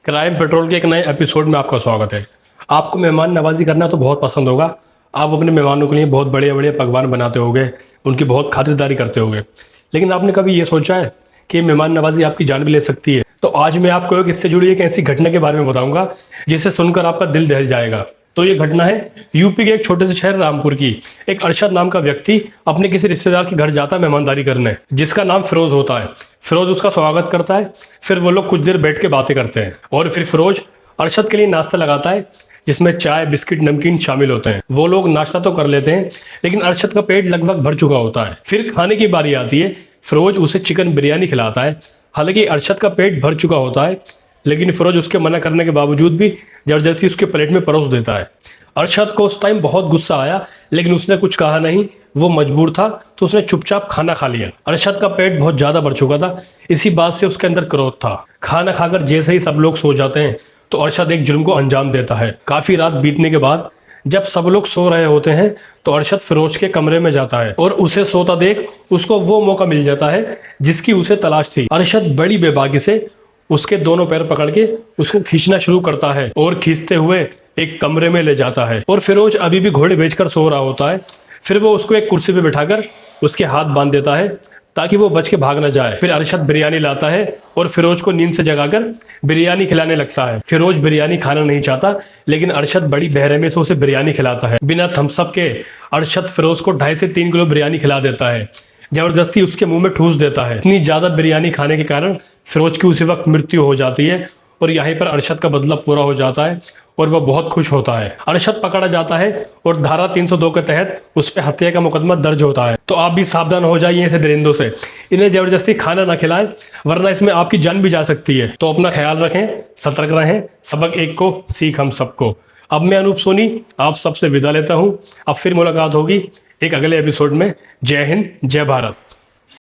Crime petrol के एक नए एपिसोड में आपका स्वागत है। आपको मेहमान नवाजी करना तो बहुत पसंद होगा। आप अपने मेहमानों के लिए बहुत बड़े बड़े पकवान बनाते होगे, उनकी बहुत खातिरदारी करते होगे। लेकिन आपने कभी ये सोचा है कि मेहमान नवाजी आपकी जान भी ले सकती है? तो आज मैं आपको एक इससे जुड़ी एक ऐसी घटना के बारे में बताऊंगा जिसे सुनकर आपका दिल दहल जाएगा। तो ये घटना है यूपी के एक छोटे से शहर रामपुर की। एक अरशद नाम का व्यक्ति अपने किसी रिश्तेदार के घर जाता है मेहमानदारी करने, जिसका नाम फिरोज होता है। फिरोज उसका स्वागत करता है। फिर वो लोग कुछ देर बैठ के बातें करते हैं और फिर फिरोज अरशद के लिए नाश्ता लगाता है, जिसमें चाय, बिस्किट, नमकीन शामिल होते हैं। वो लोग नाश्ता तो कर लेते हैं, लेकिन अरशद का पेट लगभग भर चुका होता है। फिर खाने की बारी आती है। फिरोज उसे चिकन बिरयानी खिलाता है। हालांकि अरशद का पेट भर चुका होता है, लेकिन फिरोज उसके मना करने के बावजूद भी जबरदस्ती उसके प्लेट में परोस देता है। अरशद को उस टाइम बहुत गुस्सा आया, लेकिन उसने कुछ कहा नहीं। वो मजबूर था, तो उसने चुपचाप खाना खा लिया। अरशद का पेट बहुत ज्यादा भर चुका था, इसी बात से उसके अंदर क्रोध था। खाना खाकर जैसे ही सब लोग सो जाते हैं तो अरशद एक जुर्म को अंजाम देता है। काफी रात बीतने के बाद जब सब लोग सो रहे होते हैं तो अरशद फिरोज के कमरे में जाता है और उसे सोता देख उसको वो मौका मिल जाता है जिसकी उसे तलाश थी। अरशद बड़ी बेबाकी से उसके दोनों पैर पकड़ के उसको खींचना शुरू करता है और खींचते हुए एक कमरे में ले जाता है। और फिरोज अभी भी घोड़े बेचकर सो रहा होता है। फिर वो उसको एक कुर्सी पे बिठाकर उसके हाथ बांध देता है ताकि वो बच के भाग न जाए। फिर अरशद बिरयानी लाता है और फिरोज को नींद से जगाकर बिरयानी खिलाने लगता है। फिरोज बिरयानी खाना नहीं चाहता, लेकिन अरशद बड़ी बेरहमी से उसे बिरयानी खिलाता है। बिना थम्सअप के अरशद फिरोज को 2.5 से 3 किलो बिरयानी खिला देता है। जबरदस्ती उसके मुंह में ठूस देता है। इतनी ज्यादा बिरयानी खाने के कारण फिरोज की उसी वक्त मृत्यु हो जाती है और यहीं पर अरशद का बदला पूरा हो जाता है और वह बहुत खुश होता है। अरशद पकड़ा जाता है और धारा 302 के तहत उस पर हत्या का मुकदमा दर्ज होता है। तो आप भी सावधान हो जाइए ऐसे दरिंदों से। इन्हें जबरदस्ती खाना ना खिलाएं, वरना इसमें आपकी जान भी जा सकती है। तो अपना ख्याल रखें, सतर्क रहें। सबक एक को, सीख हम सबको। अब मैं अनूप सोनी आप सबसे विदा लेता हूँ। अब फिर मुलाकात होगी एक अगले एपिसोड में। जय हिंद, जय भारत।